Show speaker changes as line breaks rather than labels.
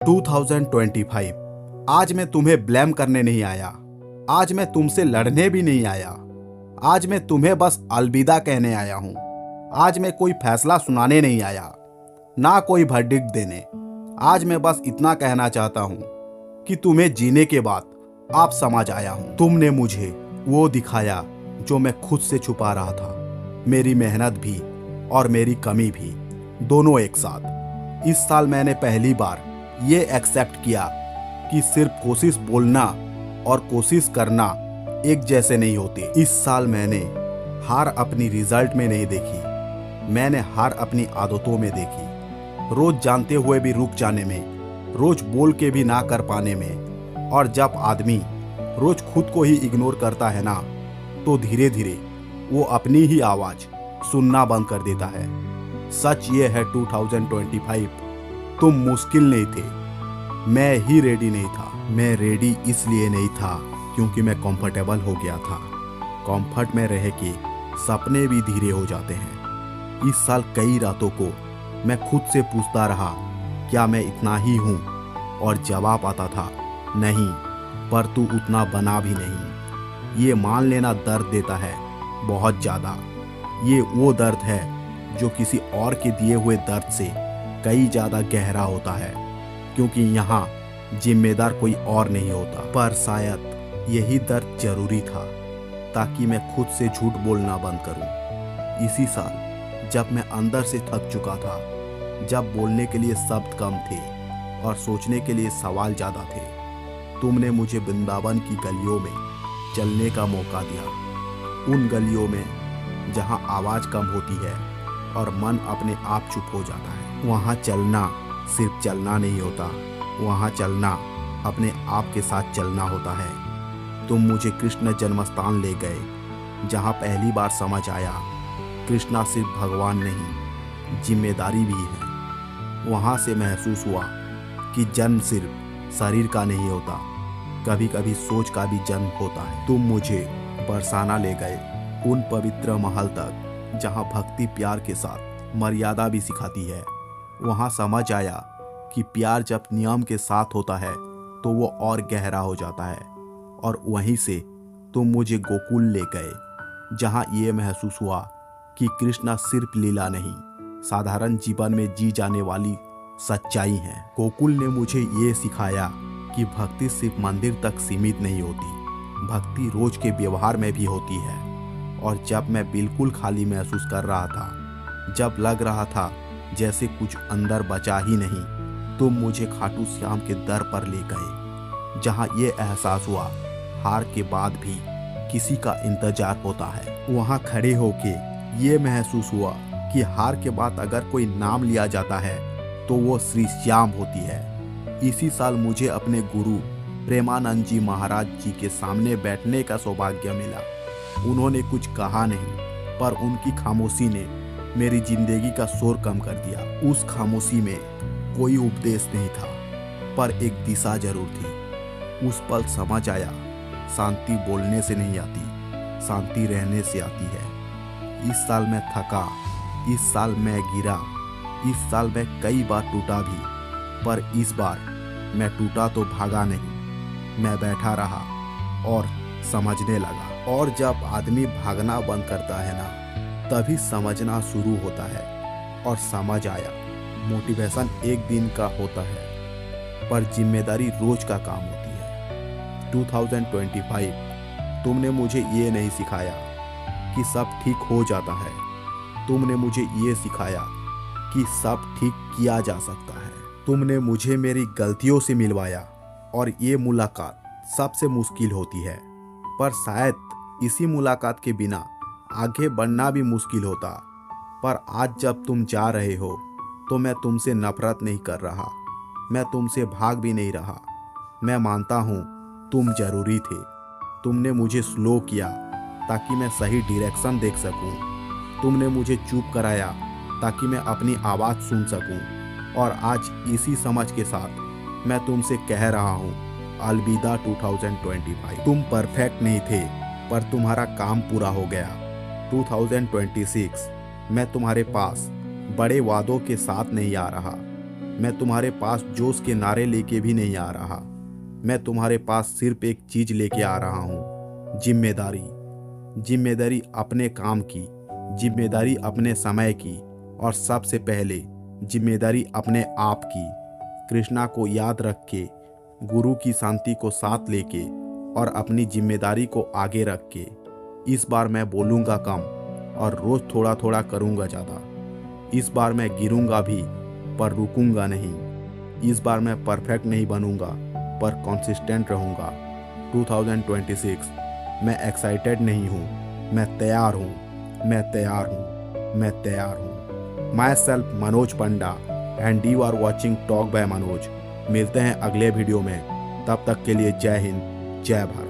2025। आज मैं तुम्हें ब्लेम करने नहीं आया। आज मैं तुमसे लड़ने भी नहीं आया। आज मैं तुम्हें बस अलविदा कहने आया हूं। आज मैं कोई फैसला सुनाने नहीं आया, ना कोई वर्डिक्ट देने। आज मैं बस इतना कहना चाहता हूं कि तुम्हें जीने के बाद आप समझ आया हूं। तुमने मुझे वो दिखाया जो मैं खुद से छुपा रहा था। मेरी मेहनत भी और मेरी कमी भी, दोनों एक साथ। इस साल मैंने पहली बार ये एक्सेप्ट किया कि सिर्फ कोशिश बोलना और कोशिश करना एक जैसे नहीं होते। इस साल मैंने हार अपनी रिजल्ट में नहीं देखी, मैंने हार अपनी आदतों में देखी। रोज जानते हुए भी रुक जाने में, रोज बोल के भी ना कर पाने में। और जब आदमी रोज खुद को ही इग्नोर करता है ना, तो धीरे धीरे वो अपनी ही आवाज सुनना बंद कर देता है। सच ये है 2025, तुम मुश्किल नहीं थे, मैं ही रेडी नहीं था। मैं रेडी इसलिए नहीं था क्योंकि मैं कंफर्टेबल हो गया था। कंफर्ट में रह के सपने भी धीरे हो जाते हैं। इस साल कई रातों को मैं खुद से पूछता रहा, क्या मैं इतना ही हूँ? और जवाब आता था, नहीं, पर तू उतना बना भी नहीं। ये मान लेना दर्द देता है, बहुत ज़्यादा। ये वो दर्द है जो किसी और के दिए हुए दर्द से कई ज़्यादा गहरा होता है, क्योंकि यहाँ जिम्मेदार कोई और नहीं होता। पर शायद यही दर्द जरूरी था ताकि मैं खुद से झूठ बोलना बंद करूं। इसी साल जब मैं अंदर से थक चुका था, जब बोलने के लिए शब्द कम थे और सोचने के लिए सवाल ज़्यादा थे, तुमने मुझे वृंदावन की गलियों में चलने का मौका दिया। उन गलियों में जहाँ आवाज़ कम होती है और मन अपने आप चुप हो जाता है। वहाँ चलना सिर्फ चलना नहीं होता, वहाँ चलना अपने आप के साथ चलना होता है। तुम मुझे कृष्ण जन्मस्थान ले गए, जहाँ पहली बार समझ आया कृष्णा सिर्फ भगवान नहीं, जिम्मेदारी भी है। वहाँ से महसूस हुआ कि जन्म सिर्फ शरीर का नहीं होता, कभी कभी सोच का भी जन्म होता है। तुम मुझे बरसाना ले गए, उन पवित्र महल तक जहाँ भक्ति प्यार के साथ मर्यादा भी सिखाती है। वहाँ समझ आया कि प्यार जब नियम के साथ होता है तो वो और गहरा हो जाता है। और वहीं से तुम मुझे गोकुल ले गए, जहाँ ये महसूस हुआ कि कृष्णा सिर्फ लीला नहीं, साधारण जीवन में जी जाने वाली सच्चाई है। गोकुल ने मुझे ये सिखाया कि भक्ति सिर्फ मंदिर तक सीमित नहीं होती, भक्ति रोज के व्यवहार में भी होती है। और जब मैं बिल्कुल खाली महसूस कर रहा था, जब लग रहा था जैसे कुछ अंदर बचा ही नहीं, तुम मुझे खाटू श्याम के दर पर ले गए, जहाँ ये एहसास हुआ हार के बाद भी किसी का इंतजार होता है। वहाँ खड़े होके ये महसूस हुआ कि हार के बाद अगर कोई नाम लिया जाता है तो वो श्री श्याम होती है। इसी साल मुझे अपने गुरु प्रेमानंद जी महाराज जी के सामने बैठने का सौभाग्य मिला। उन्होंने कुछ कहा नहीं, पर उनकी खामोशी ने मेरी जिंदगी का शोर कम कर दिया। उस खामोशी में कोई उपदेश नहीं था, पर एक दिशा जरूर थी। उस पल समझ आया, शांति बोलने से नहीं आती, शांति रहने से आती है। इस साल मैं थका, इस साल मैं गिरा, इस साल मैं कई बार टूटा भी, पर इस बार मैं टूटा तो भागा नहीं, मैं बैठा रहा और समझने लगा। और जब आदमी भागना बंद करता है ना, तभी समझना शुरू होता है। और समझ आया, मोटिवेशन एक दिन का होता है, पर जिम्मेदारी रोज का काम होती है। 2025, तुमने मुझे ये नहीं सिखाया कि सब ठीक हो जाता है, तुमने मुझे ये सिखाया कि सब ठीक किया जा सकता है। तुमने मुझे मेरी गलतियों से मिलवाया, और ये मुलाकात सबसे मुश्किल होती है, पर शायद इसी मुलाकात के बिना आगे बढ़ना भी मुश्किल होता। पर आज जब तुम जा रहे हो तो मैं तुमसे नफरत नहीं कर रहा, मैं तुमसे भाग भी नहीं रहा। मैं मानता हूँ तुम जरूरी थे, तुमने मुझे स्लो किया ताकि मैं सही डायरेक्शन देख सकूँ, तुमने मुझे चुप कराया ताकि मैं अपनी आवाज़ सुन सकूँ। और आज इसी समझ के साथ मैं तुमसे कह रहा हूँ, अलविदा 2025। तुम परफेक्ट नहीं थे, पर तुम्हारा काम पूरा हो गया। 2026 मैं तुम्हारे पास बड़े वादों के साथ नहीं आ रहा, मैं तुम्हारे पास जोश के नारे लेके भी नहीं आ रहा। मैं तुम्हारे पास सिर्फ एक चीज लेके आ रहा हूँ, जिम्मेदारी। जिम्मेदारी अपने काम की, जिम्मेदारी अपने समय की, और सबसे पहले जिम्मेदारी अपने आप की। कृष्णा को याद रख के, गुरु की शांति को साथ लेके और अपनी जिम्मेदारी को आगे रख के इस बार मैं बोलूँगा कम और रोज़ थोड़ा थोड़ा करूँगा ज़्यादा। इस बार मैं गिरूँगा भी पर रुकूंगा नहीं। इस बार मैं परफेक्ट नहीं बनूंगा पर कंसिस्टेंट रहूंगा। 2026 मैं एक्साइटेड नहीं हूँ, मैं तैयार हूँ, मैं तैयार हूँ, मैं तैयार हूँ। Myself Manoj Panda and you are watching talk by Manoj. मिलते हैं अगले वीडियो में, तब तक के लिए जय हिंद, जय भारत।